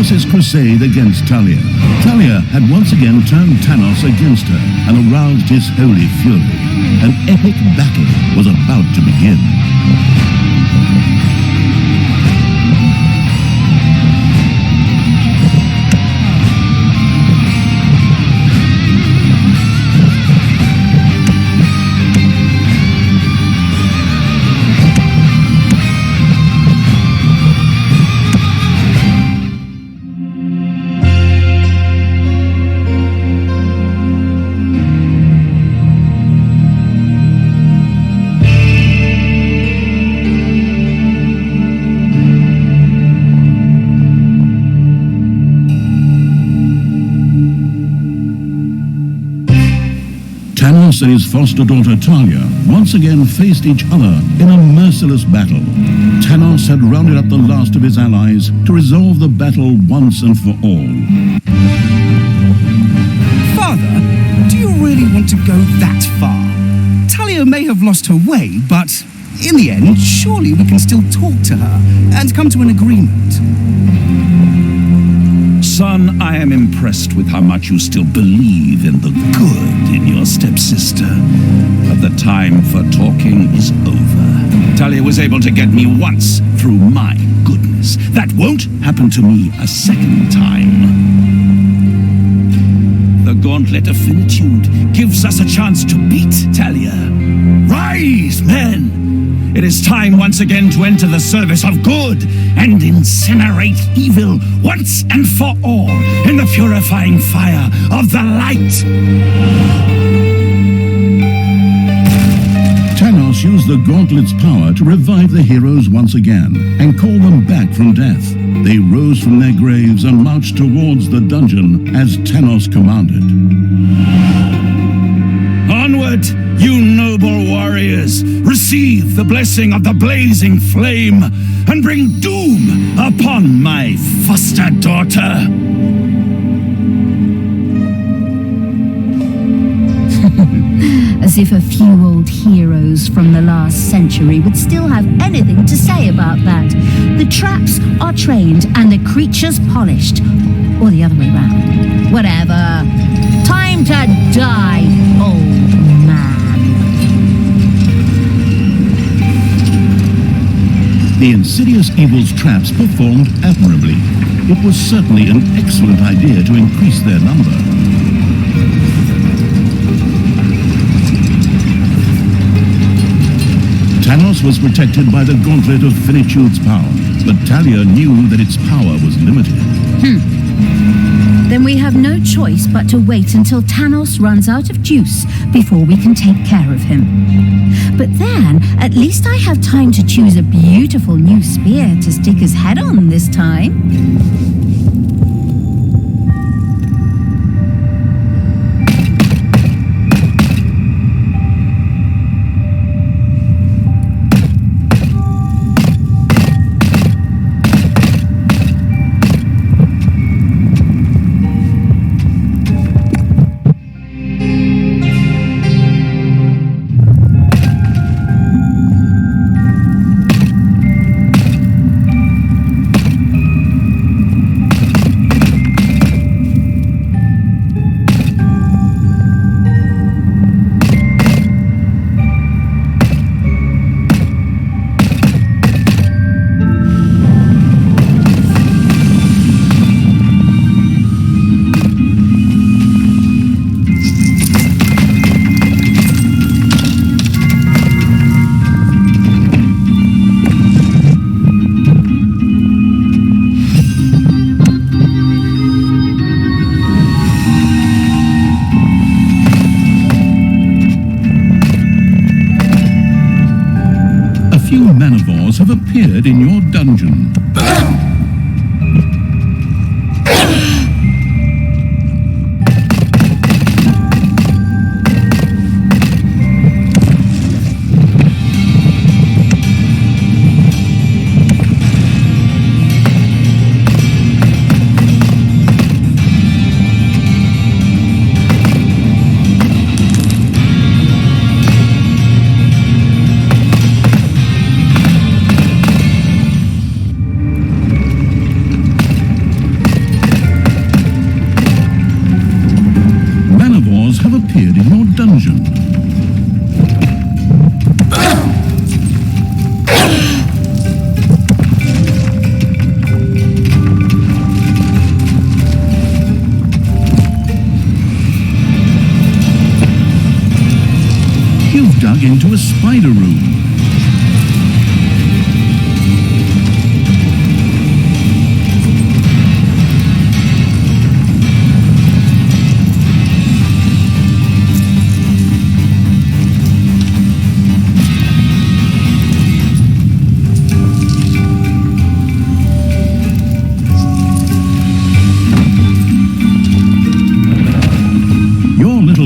Tanos' crusade against Thalya. Thalya had once again turned Tanos against her and aroused his holy fury. An epic battle was about to begin. Tanos and his foster daughter Thalya once again faced each other in a merciless battle. Tanos had rounded up the last of his allies to resolve the battle once and for all. Father, do you really want to go that far? Thalya may have lost her way, but in the end, surely we can still talk to her and come to an agreement. Son, I am impressed with how much you still believe in the good in your stepsister. But the time for talking is over. Thalya was able to get me once through my goodness. That won't happen to me a second time. The Gauntlet of Finitude gives us a chance to beat Thalya. Rise, men! It is time once again to enter the service of good and incinerate evil once and for all in the purifying fire of the light. Tanos used the Gauntlet's power to revive the heroes once again and call them back from death. They rose from their graves and marched towards the dungeon as Tanos commanded. Onward, you noble warriors! Receive the blessing of the blazing flame and bring doom upon my foster daughter! As if a few old heroes from the last century would still have anything to say about that. The traps are trained and the creatures polished. Or the other way round. Whatever. Time to die, old man. The insidious evil's traps performed admirably. It was certainly an excellent idea to increase their number. Tanos was protected by the Gauntlet of Finitude's power, but Thalya knew that its power was limited. Then we have no choice but to wait until Tanos runs out of juice before we can take care of him. But then, at least I have time to choose a beautiful new spear to stick his head on this time. Have appeared in your dungeon. the spider room.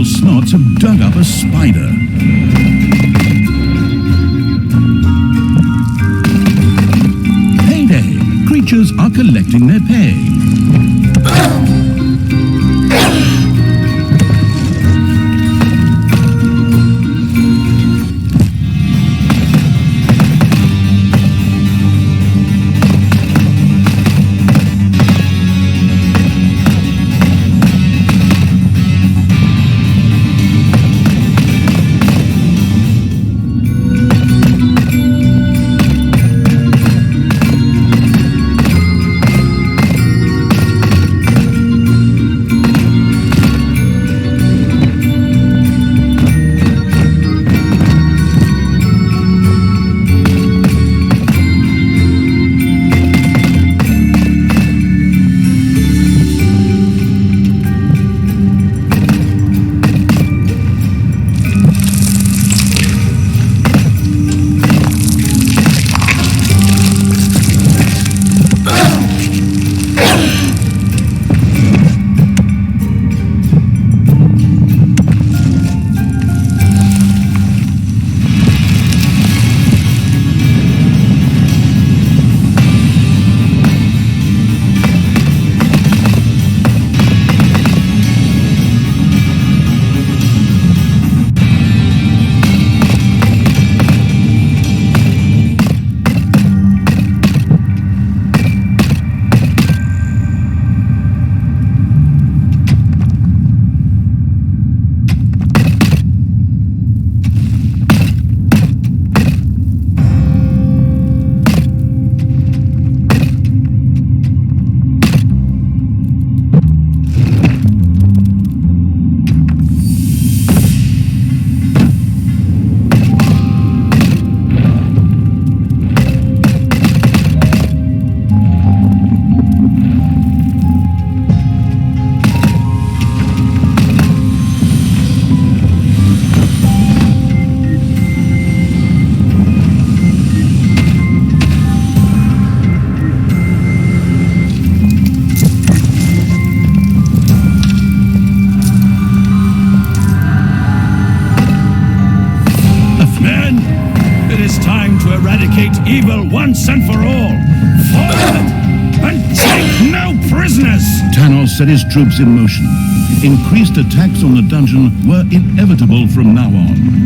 Snots have dug up a spider. Payday! Creatures are collecting their pay. Evil once and for all. Forward and take no prisoners. Tanos set his troops in motion. Increased attacks on the dungeon were inevitable from now on.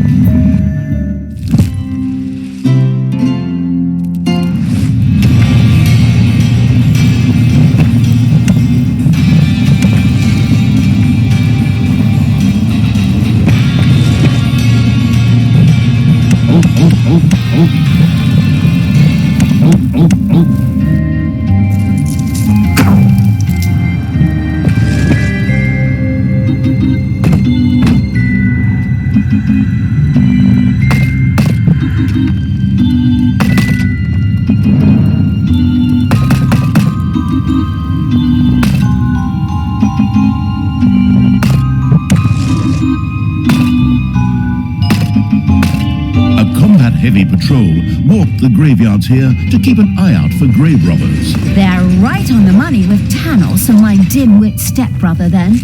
Heavy patrol walked the graveyards here to keep an eye out for grave robbers. They're right on the money with Tanos and my dim-wit stepbrother then.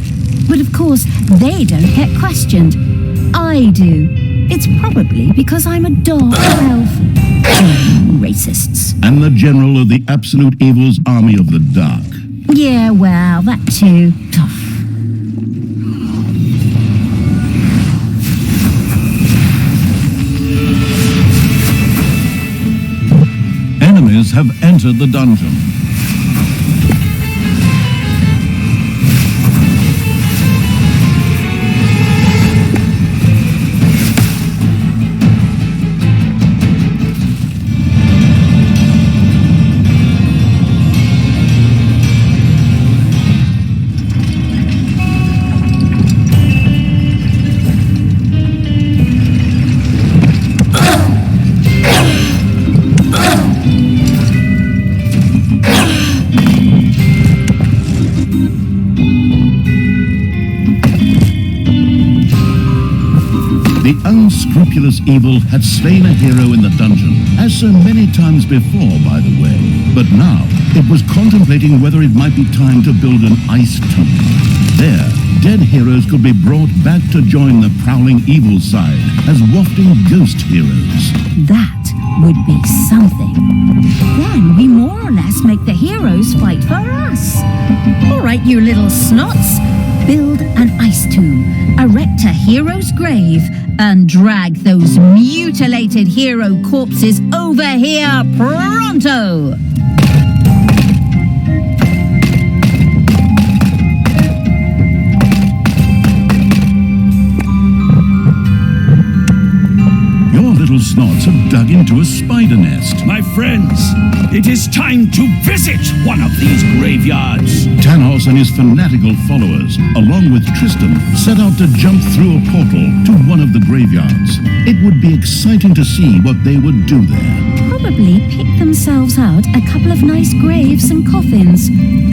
But of course, they don't get questioned. I do. It's probably because I'm a dark elf. Racists. And the general of the Absolute Evil's Army of the Dark. Yeah, well, that too. Tough. Enemies have entered the dungeon. evil had slain a hero in the dungeon, as so many times before, by the way. But now, it was contemplating whether it might be time to build an ice tomb. There, dead heroes could be brought back to join the prowling evil side as wafting ghost heroes. That would be something. Then we more or less make the heroes fight for us. All right, you little snots. Build an ice tomb, erect a hero's grave, and drag those mutilated hero corpses over here pronto! Little snots have dug into a spider nest. My friends, it is time to visit one of these graveyards. Tanos and his fanatical followers, along with Tristan, set out to jump through a portal to one of the graveyards. It would be exciting to see what they would do there. Probably pick themselves out a couple of nice graves and coffins.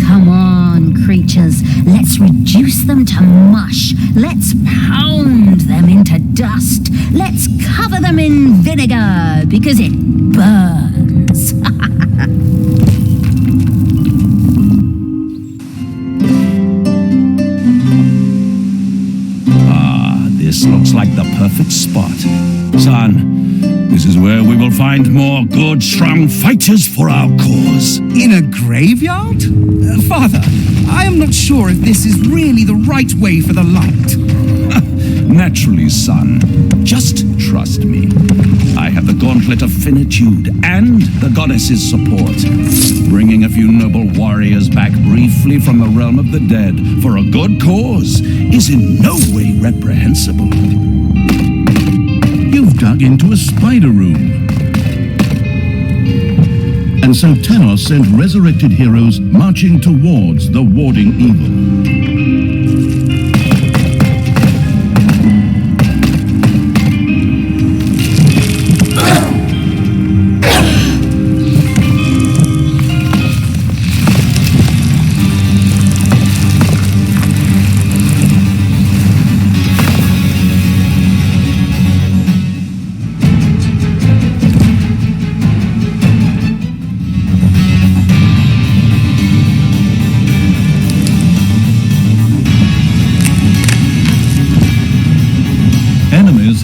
Come on, creatures. Let's reduce them to mush. Let's pound them into dust. Let's cover them in vinegar because it burns. This looks like the perfect spot. Son, this is where we will find more good, strong fighters for our cause. In a graveyard? Father, I am not sure if this is really the right way for the light. Naturally, son. Just trust me. I have the gauntlet of finitude and the goddess's support. Bringing a few noble warriors back briefly from the realm of the dead for a good cause is in no way reprehensible. You've dug into a spider room. And so Tanos sent resurrected heroes marching towards the warding evil.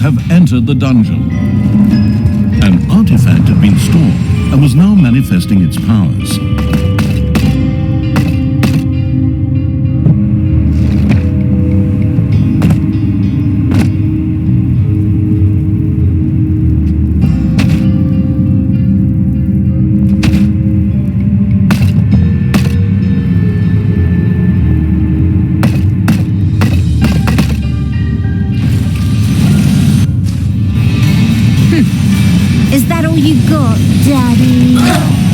Have entered the dungeon. An artifact had been stored and was now manifesting its powers. You got, Daddy?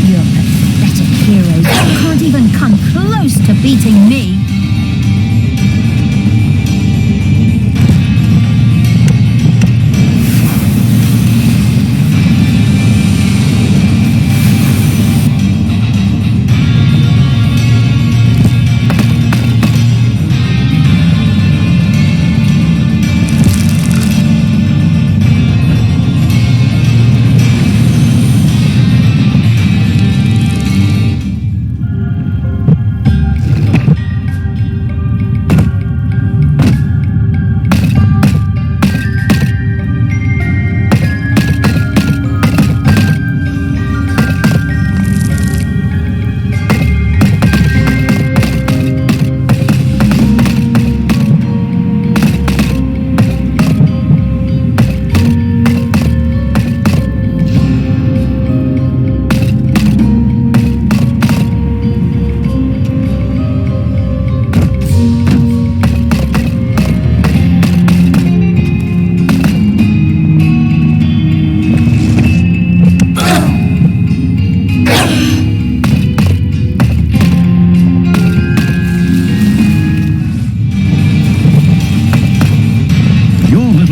You're pathetic heroes. You can't even come close to beating me.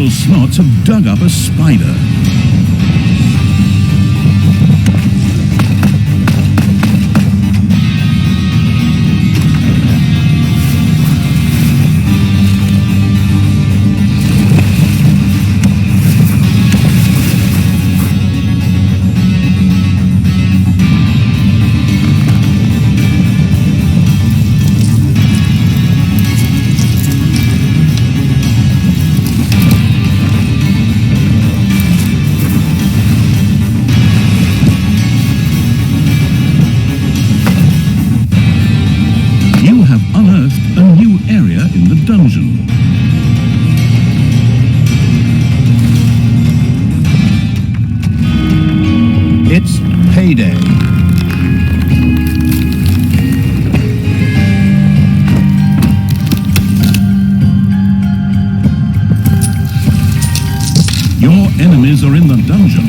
Snots have dug up a spider. area in the dungeon. It's payday. Your enemies are in the dungeon.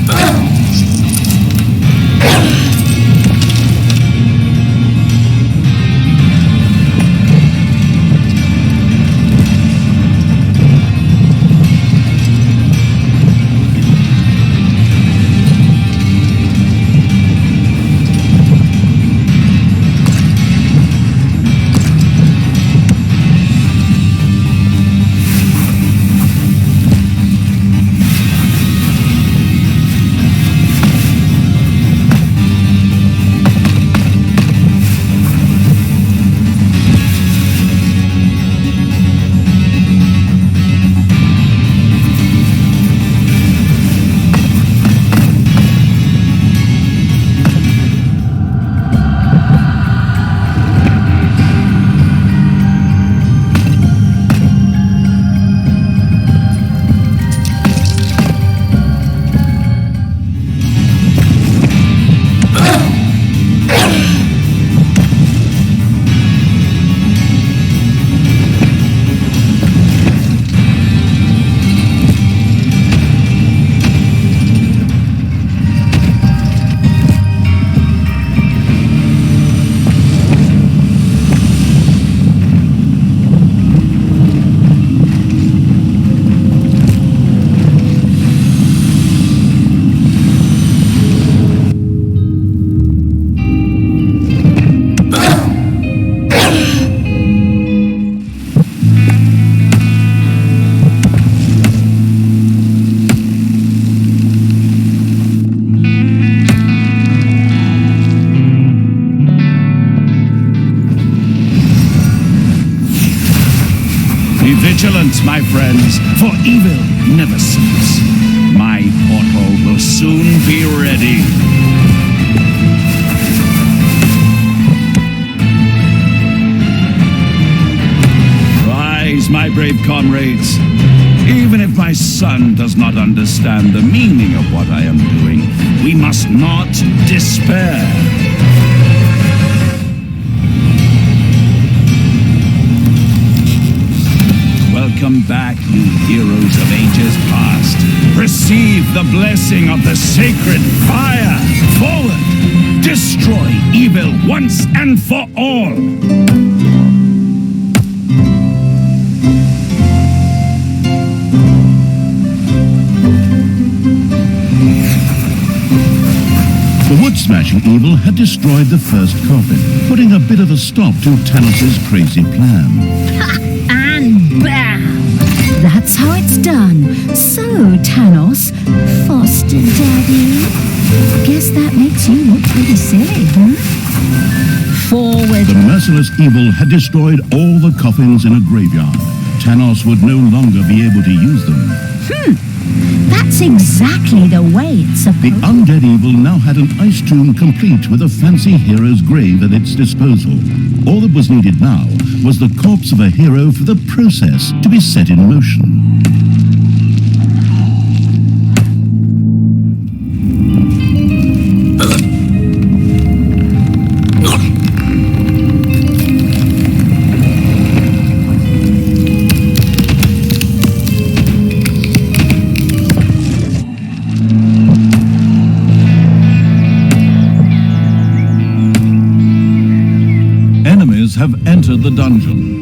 Be vigilant, my friends, for evil never sleeps. My portal will soon be ready. Rise, my brave comrades. Even if my son does not understand the meaning of what I am doing, we must not despair. Welcome back, you heroes of ages past. Receive the blessing of the sacred fire. Forward! Destroy evil once and for all. The wood-smashing evil had destroyed the first coffin, putting a bit of a stop to Tanos' crazy plan. And bam! That's how it's done. So, Tanos, foster daddy. Guess that makes you look pretty silly, huh? Forward. The merciless evil had destroyed all the coffins in a graveyard. Tanos would no longer be able to use them. That's exactly the way it's supposed The undead evil now had an ice tomb complete with a fancy hero's grave at its disposal. All that was needed now was the corpse of a hero for the process to be set in motion. Enemies have entered the dungeon.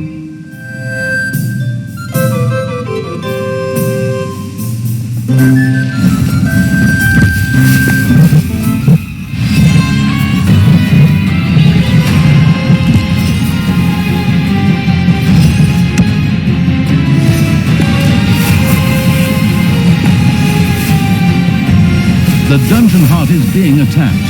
The dungeon heart is being attacked.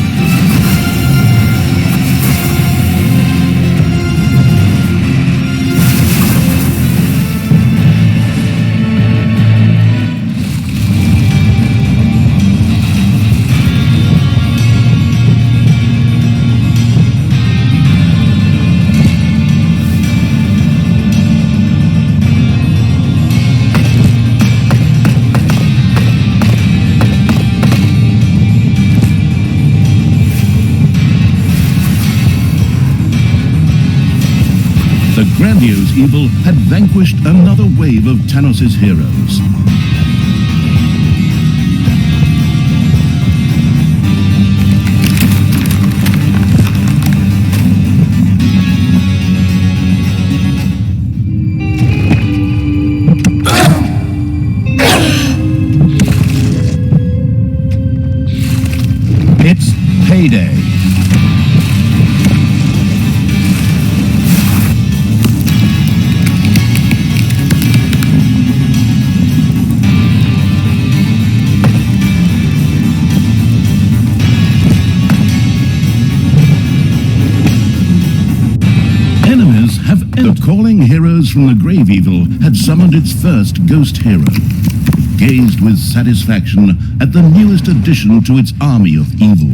grandiose evil had vanquished another wave of Tanos' heroes. It's payday. Enemies have entered. Calling heroes from the grave evil had summoned its first ghost hero. It gazed with satisfaction at the newest addition to its army of evil.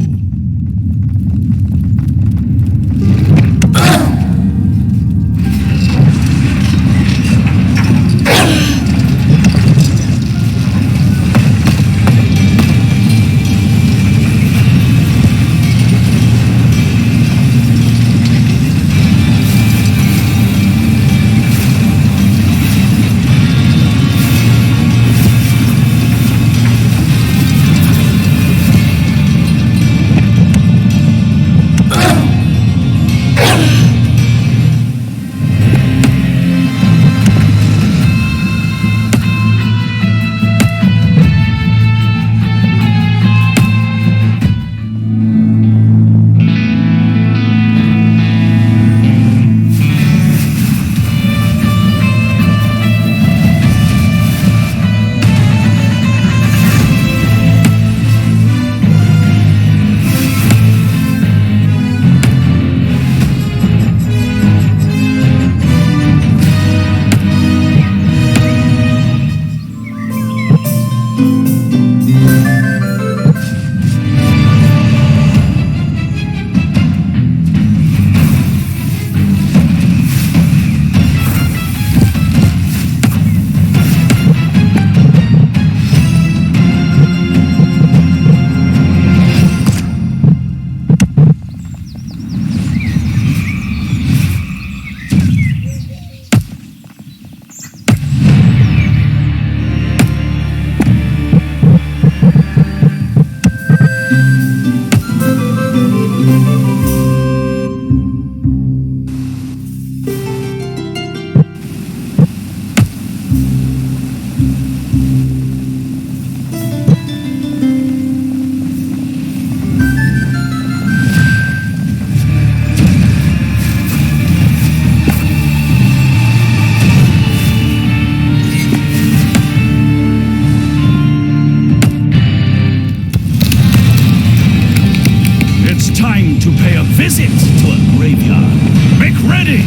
Visit to a graveyard. Make ready!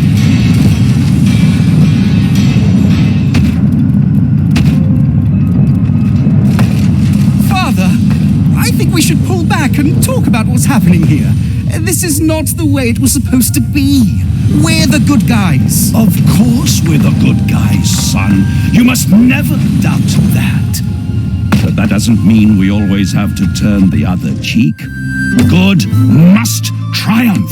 Father, I think we should pull back and talk about what's happening here. This is not the way it was supposed to be. We're the good guys. Of course we're the good guys, son. You must never doubt that. But that doesn't mean we always have to turn the other cheek. Good must triumph.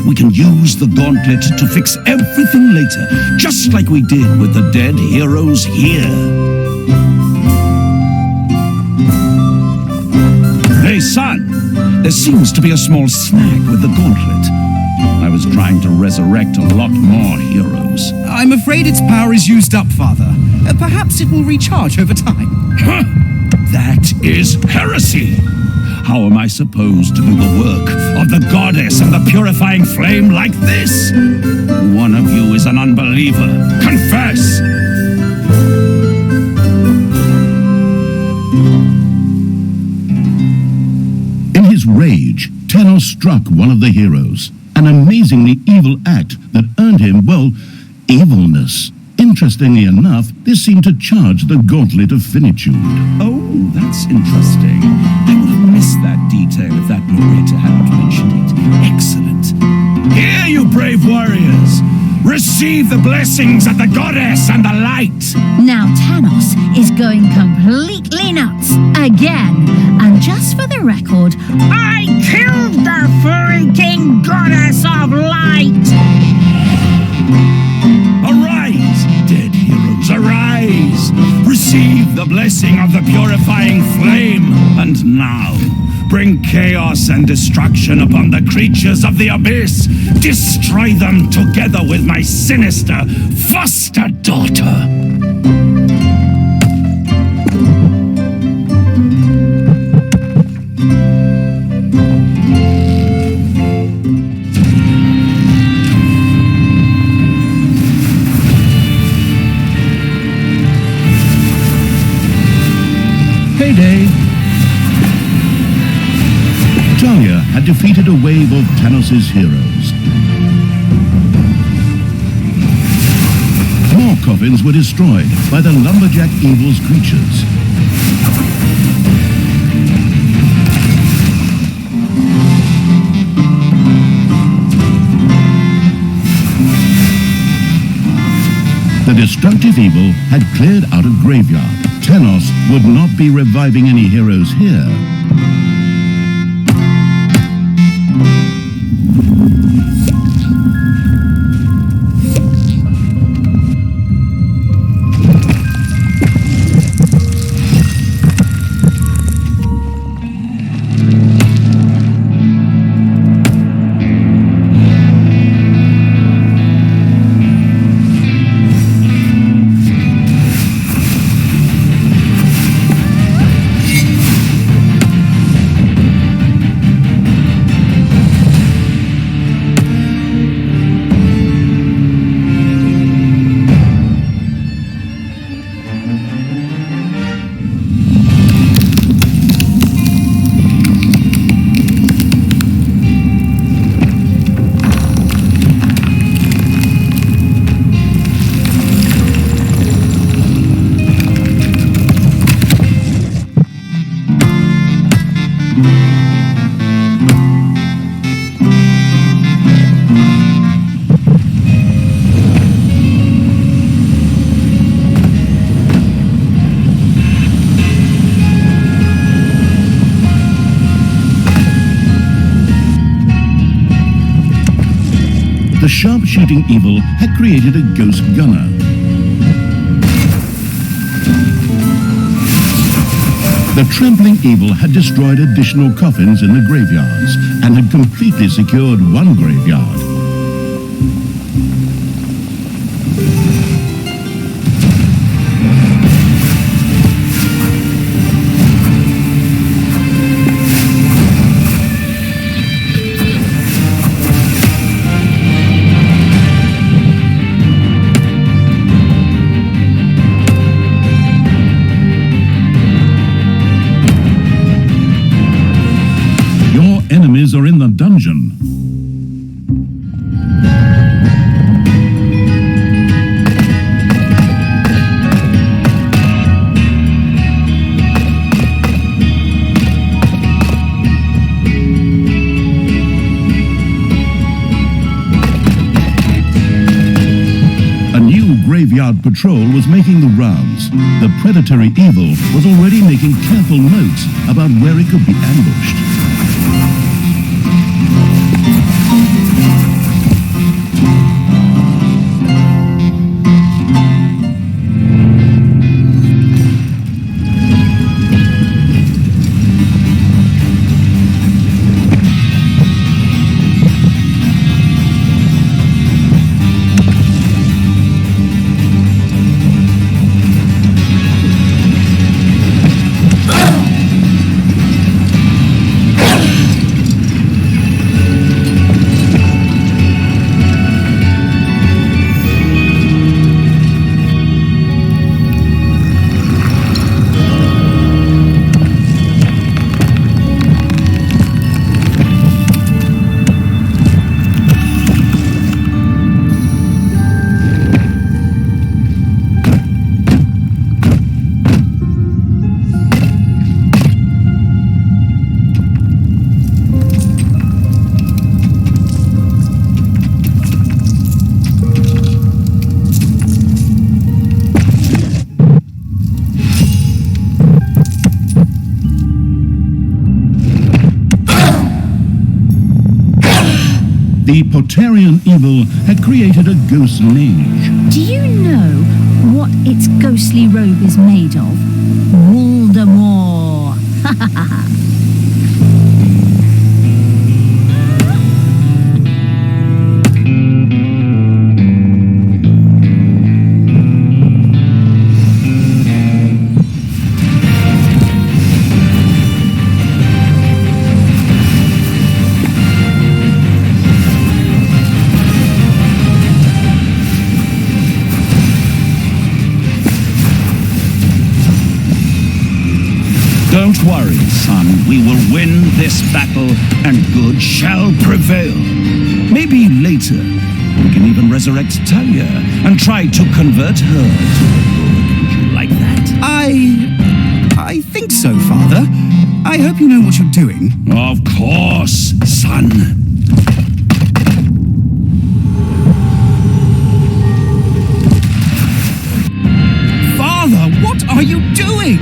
We can use the gauntlet to fix everything later, just like we did with the dead heroes here. Hey, son, there seems to be a small snag with the gauntlet. I was trying to resurrect a lot more heroes. I'm afraid its power is used up, Father. Perhaps it will recharge over time. Huh! That is heresy! How am I supposed to do the work of the goddess and the purifying flame like this? One of you is an unbeliever. Confess! In his rage, Tanos struck one of the heroes, an amazingly evil act that earned him, well, evilness. Interestingly enough, this seemed to charge the gauntlet of finitude. Oh, that's interesting. I would have missed that detail if that narrator hadn't mentioned it. Excellent. Here, you brave warriors! Receive the blessings of the goddess and the light! Now Tanos is going completely nuts again. And just for the record, I killed the freaking goddess of light! the blessing of the purifying flame, and now bring chaos and destruction upon the creatures of the abyss. Destroy them together with my sinister foster daughter. Payday. Thalya had defeated a wave of Tanos' heroes. More coffins were destroyed by the lumberjack evil's creatures. The destructive evil had cleared out a graveyard. Tanos would not be reviving any heroes here. The sharpshooting evil had created a ghost gunner. The trampling evil had destroyed additional coffins in the graveyards and had completely secured one graveyard. Enemies are in the dungeon. A new graveyard patrol was making the rounds. The predatory evil was already making careful notes about where it could be ambushed. The Potarian evil had created a ghost mage. Do you know what its ghostly robe is made of? Voldemort! Ha ha ha ha! Don't worry, son. We will win this battle, and good shall prevail. Maybe later, we can even resurrect Thalya and try to convert her to the good. Would you like that? I think so, Father. I hope you know what you're doing. Of course, son. Father, what are you doing?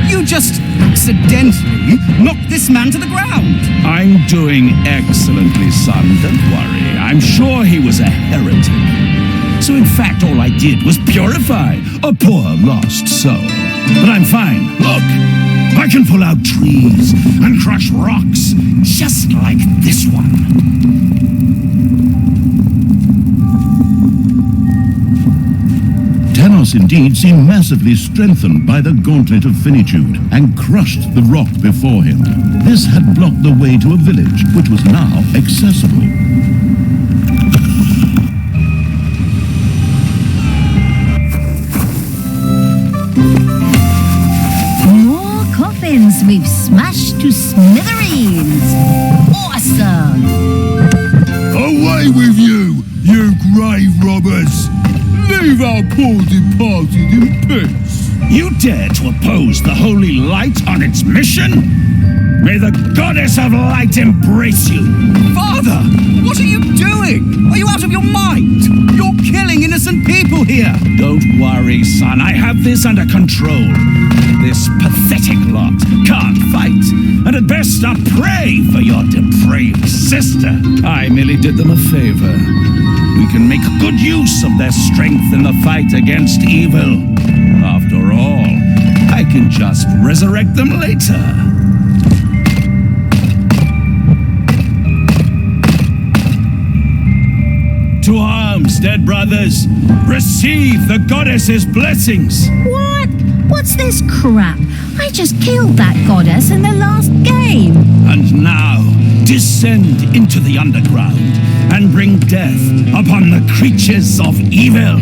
You just accidentally knocked this man to the ground. I'm doing excellently, son. Don't worry. I'm sure he was a heretic. So in fact, all I did was purify a poor lost soul. But I'm fine. Look, I can pull out trees and crush rocks, just like this one. Tanos indeed seemed massively strengthened by the gauntlet of finitude and crushed the rock before him. This had blocked the way to a village, which was now accessible. More coffins we've smashed to smithereens! Awesome! Away with you, you grave robbers! Leave our poor departed in peace! You dare to oppose the holy light on its mission? May the goddess of light embrace you! Father, what are you doing? Are you out of your mind? You're killing innocent people here! Don't worry, son. I have this under control. This pathetic lot can't fight, and at best are prey for your depraved sister. I merely did them a favor. We can make good use of their strength in the fight against evil. After all, I can just resurrect them later. To arms, dead brothers! Receive the goddess's blessings! What? What's this crap? I just killed that goddess in the last game! And now, descend into the underground and bring death upon the creatures of evil!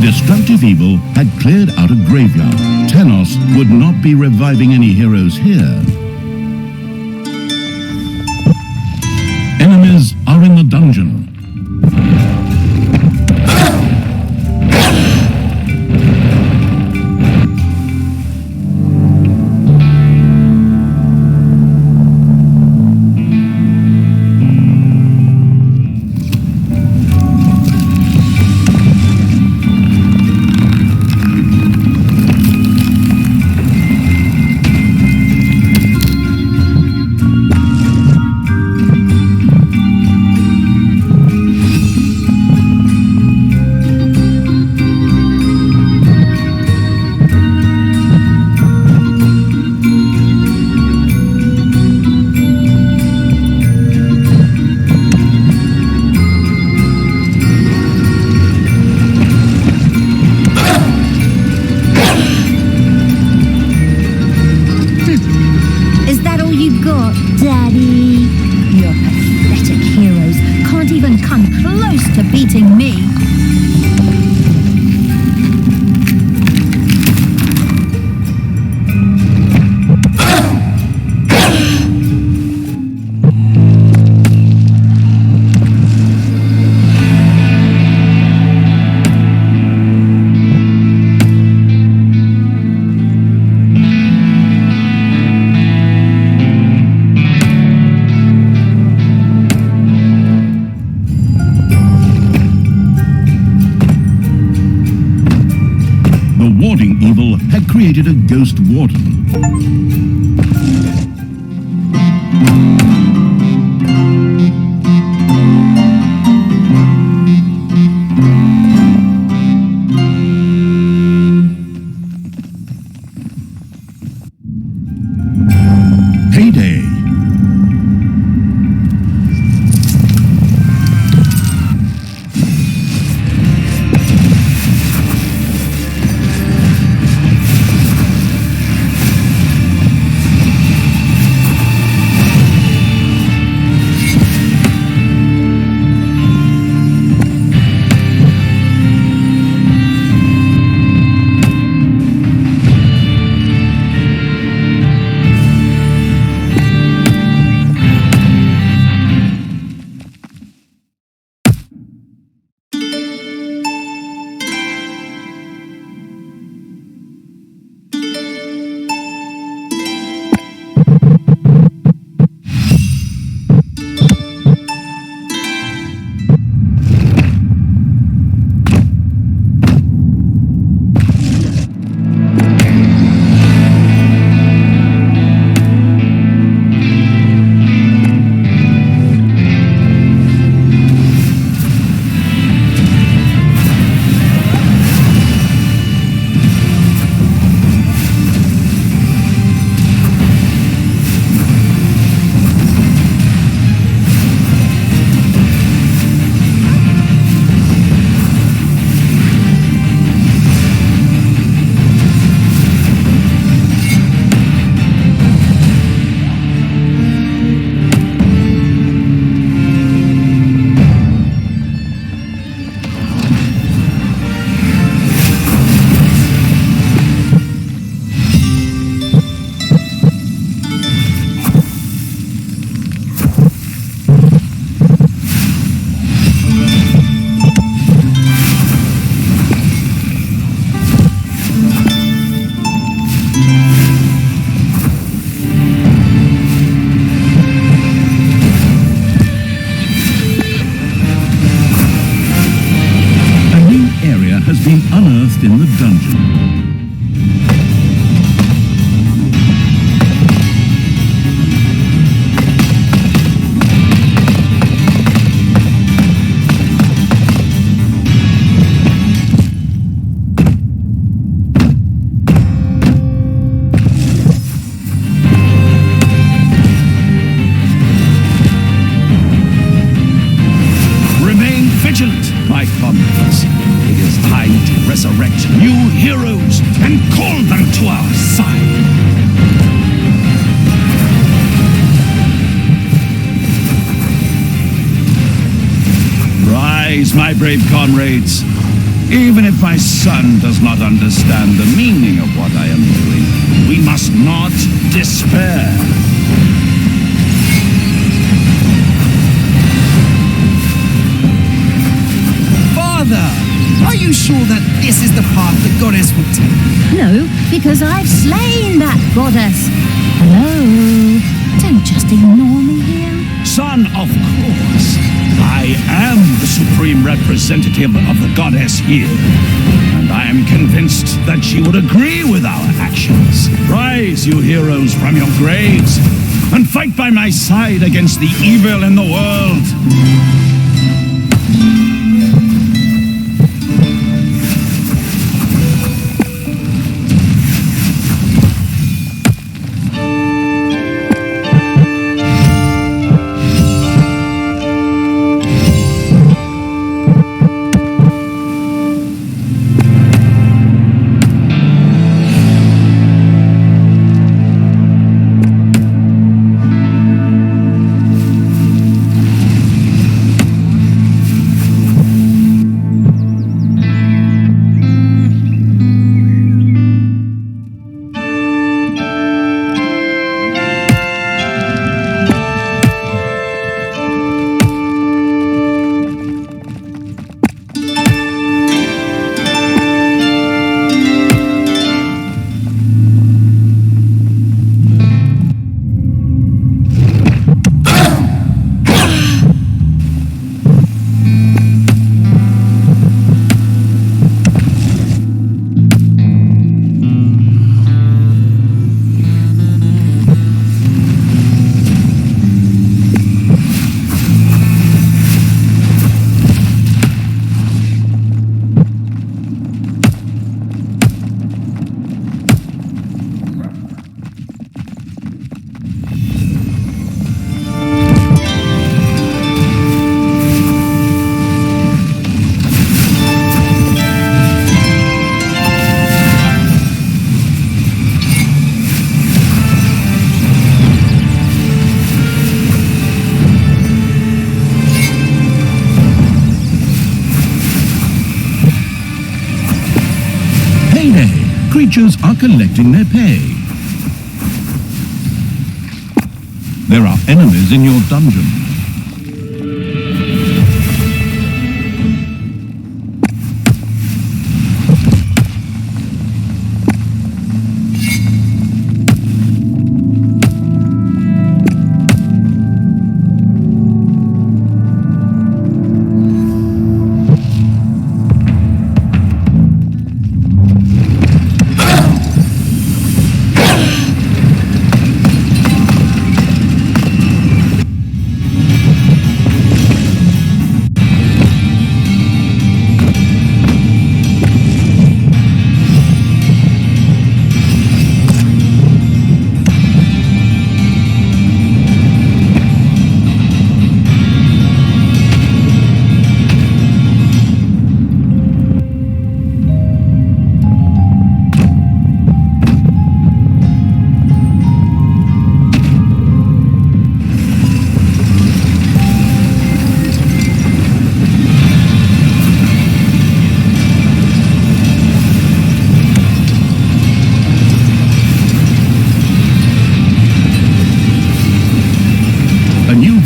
Destructive evil had cleared out a graveyard. Tanos would not be reviving any heroes here. Enemies are in the dungeon. beating me. Warding evil had created a ghost warden. Payday. Been unearthed in the dungeon. Remain vigilant, my comrades. It is time to resurrect new heroes and call them to our side. Rise, my brave comrades. Even if my son does not understand the meaning of what I am doing, we must not despair. Are you sure that this is the path the goddess would take? No, because I've slain that goddess. Hello? Don't just ignore me here. Son, of course. I am the supreme representative of the goddess here. And I am convinced that she would agree with our actions. Rise, you heroes, from your graves, and fight by my side against the evil in the world. creatures are collecting their pay. There are enemies in your dungeon.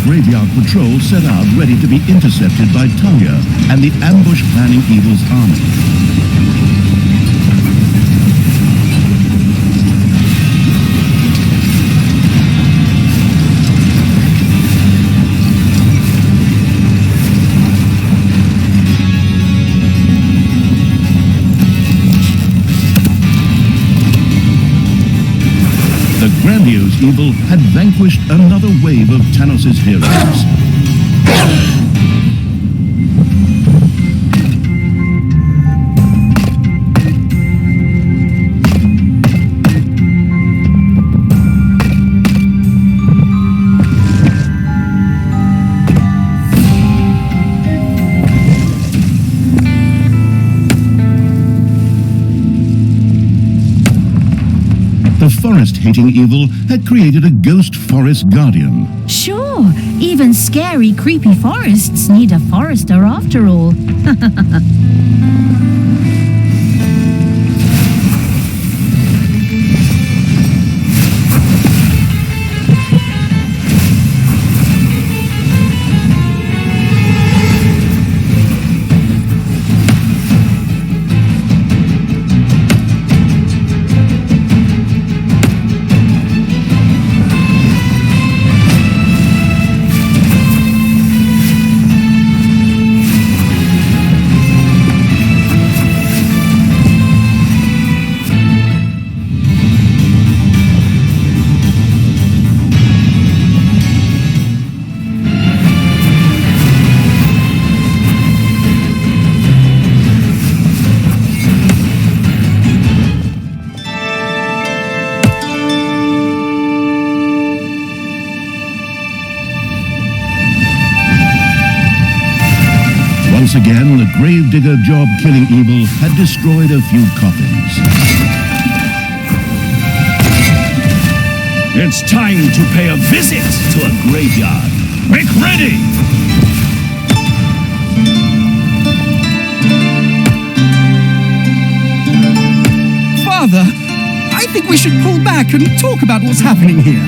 Graveyard patrol set out ready to be intercepted by Thalya and the ambush planning evil's army. The grandiose evil had vanquished another wave of Tanos' heroes. The forest-hating evil had created a ghost forest guardian. Sure, even scary, creepy forests need a forester after all. Once again, the gravedigger job-killing evil had destroyed a few coffins. It's time to pay a visit to a graveyard. Make ready! Father, I think we should pull back and talk about what's happening here.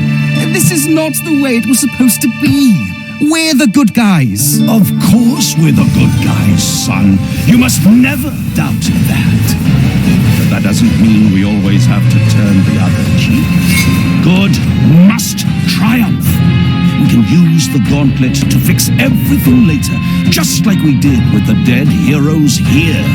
This is not the way it was supposed to be. We're the good guys. Of course we're the good guys, son. You must never doubt that. But that doesn't mean we always have to turn the other cheek. Good must triumph. We can use the gauntlet to fix everything later, just like we did with the dead heroes here.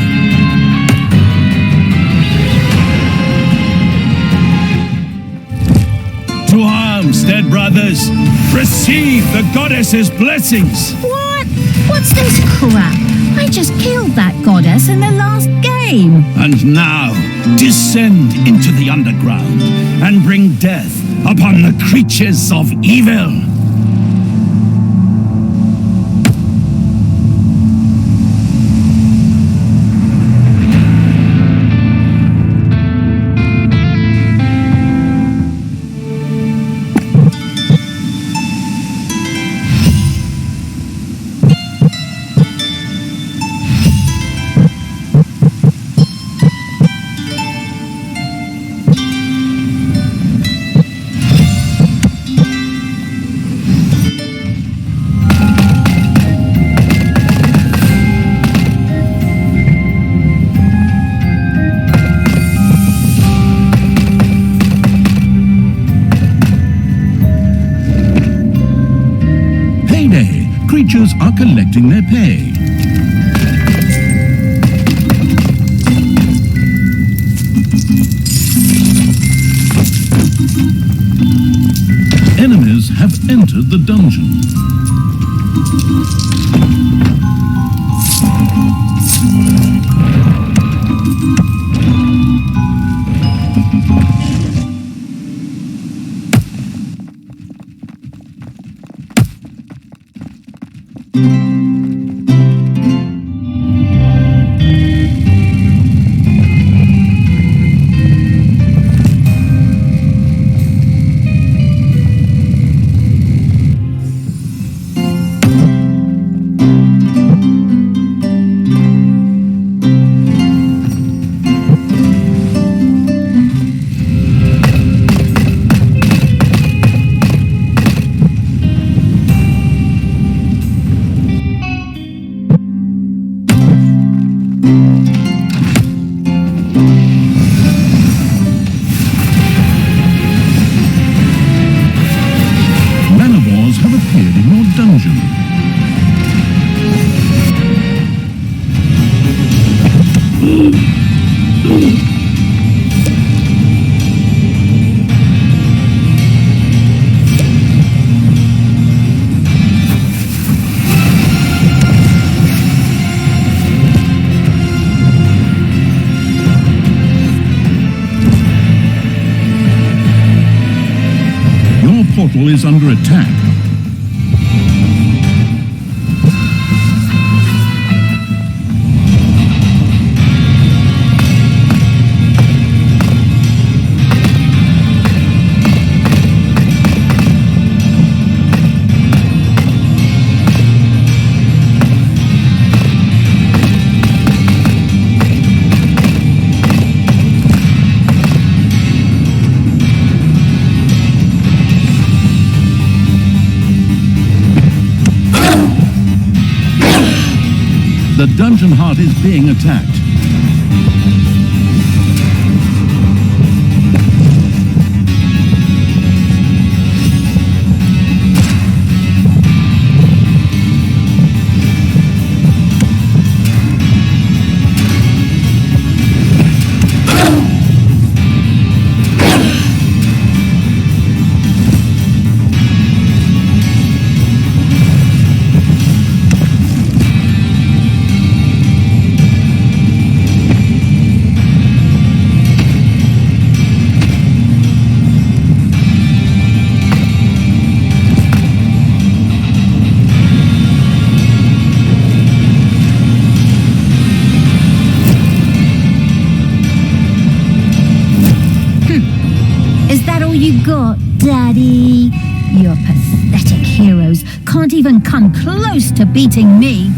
To arms, dead brothers! Receive the goddess's blessings! What? What's this crap? I just killed that goddess in the last game. And now, descend into the underground and bring death upon the creatures of evil. creatures are collecting their pay. Enemies have entered the dungeon. Portal is under attack. The dungeon heart is being attacked. You got, Daddy? Your pathetic heroes can't even come close to beating me.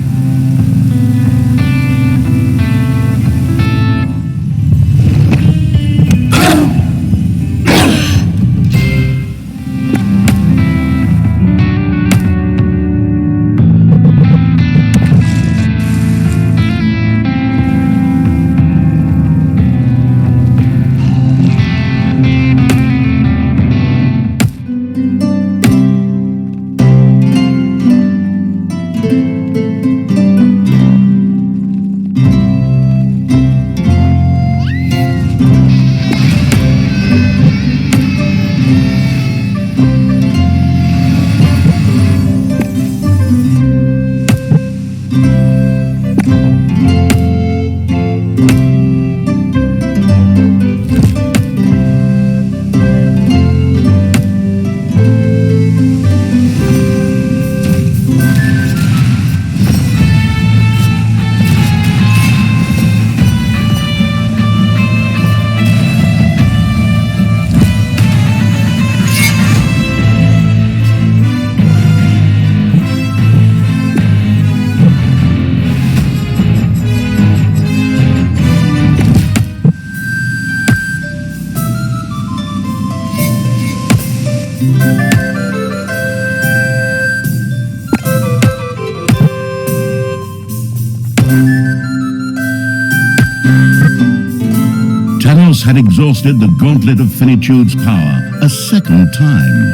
Tanos had exhausted the Gauntlet of Finitude's power a second time.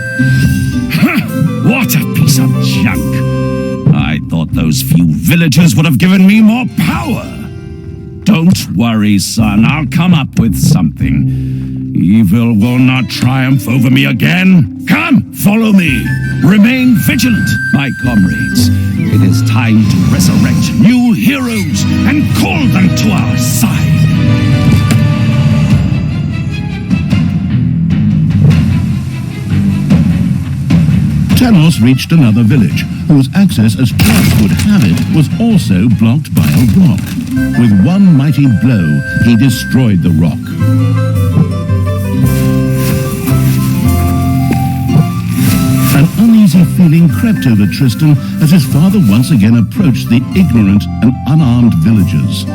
What a piece of junk! villagers would have given me more power. Don't worry, son. I'll come up with something. Evil will not triumph over me again. Come, follow me. Remain vigilant, my comrades. It is time to resurrect new heroes and call them to our side. Tanos reached another village, whose access, as chance would have it, was also blocked by a rock. With one mighty blow, he destroyed the rock. An uneasy feeling crept over Tristan as his father once again approached the ignorant and unarmed villagers.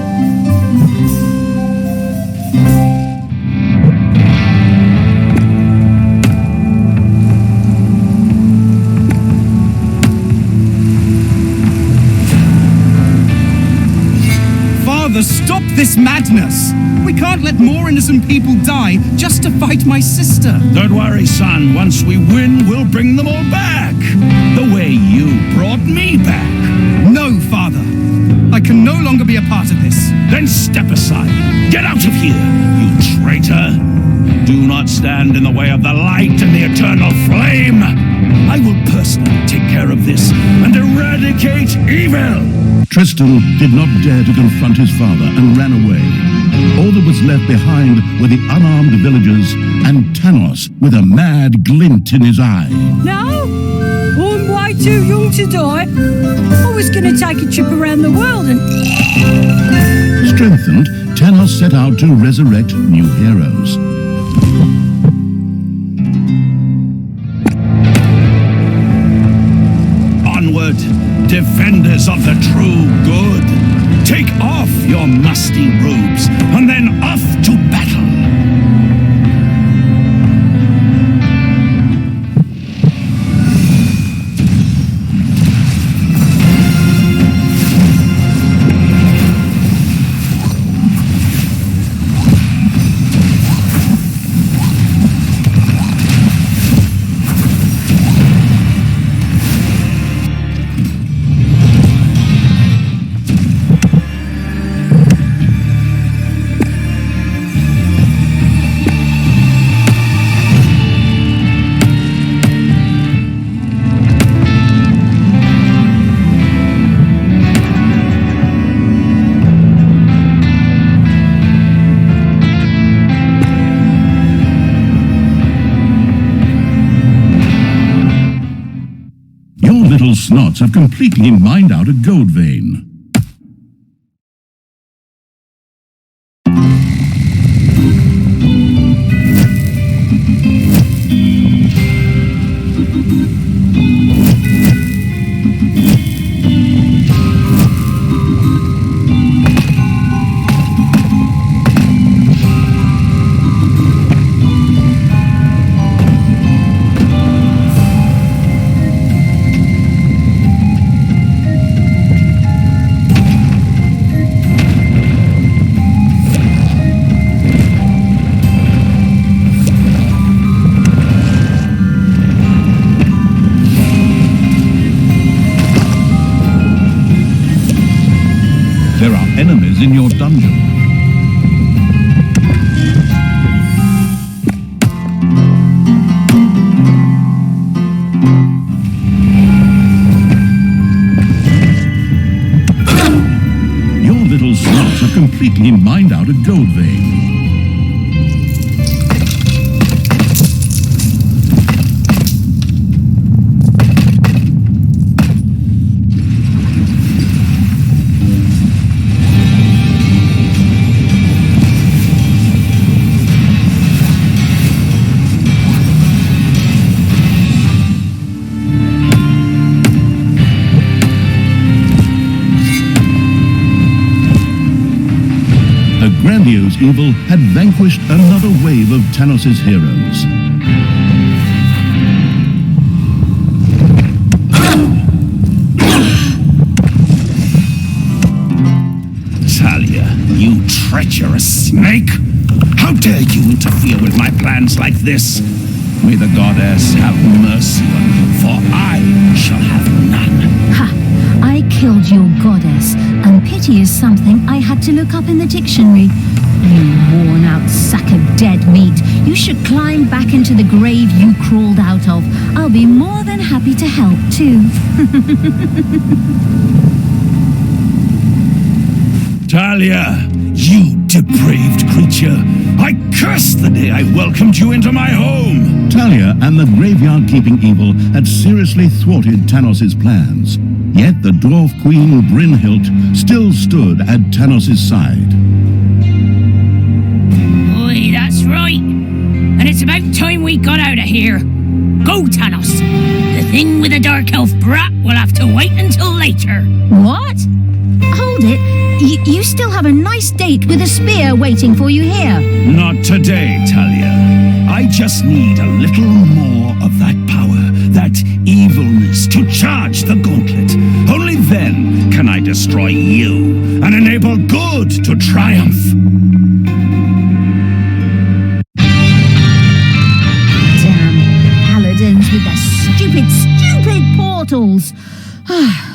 Stop this madness! We can't let more innocent people die just to fight my sister. Don't worry, son. Once we win, we'll bring them all back. The way you brought me back. No, Father. I can no longer be a part of this. Then step aside. Get out of here, you traitor. Do not stand in the way of the light and the eternal flame. I will personally take care of this and eradicate evil. Tristan did not dare to confront his father and ran away. All that was left behind were the unarmed villagers and Tanos with a mad glint in his eye. No? I'm way too young to die. I was going to take a trip around the world and... Strengthened, Tanos set out to resurrect new heroes. Onward, defenders of the true good. Take off your musty robes, and then off to battle. Little snots have completely mined out a gold vein. There are enemies in your dungeon. Your little snots have completely mined out a gold vein. Grandiose evil had vanquished another wave of Tanos' heroes. Thalya, you treacherous snake! How dare you interfere with my plans like this? May the goddess have mercy on you, for I shall have none. Ha! I killed your goddess Abillity is something I had to look up in the dictionary. You worn-out sack of dead meat. You should climb back into the grave you crawled out of. I'll be more than happy to help, too. Thalya, you depraved creature! I curse the day I welcomed you into my home! Thalya and the graveyard-keeping evil had seriously thwarted Tanos' plans. Yet the dwarf queen Brynhild still stood at Tanos' side. Oi, that's right. And it's about time we got out of here. Go, Tanos. The thing with the dark elf brat will have to wait until later. What? Hold it. You still have a nice date with a spear waiting for you here. Not today, Thalya. I just need a little more of that power, that evilness to charge the gauntlet. Only then can I destroy you and enable good to triumph. With their stupid portals.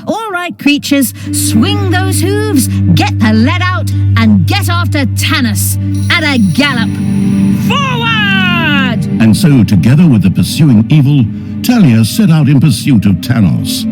All right, creatures, swing those hooves, get the lead out, and get after Tanos at a gallop. Forward! And so, together with the pursuing evil, Thalya set out in pursuit of Tanos.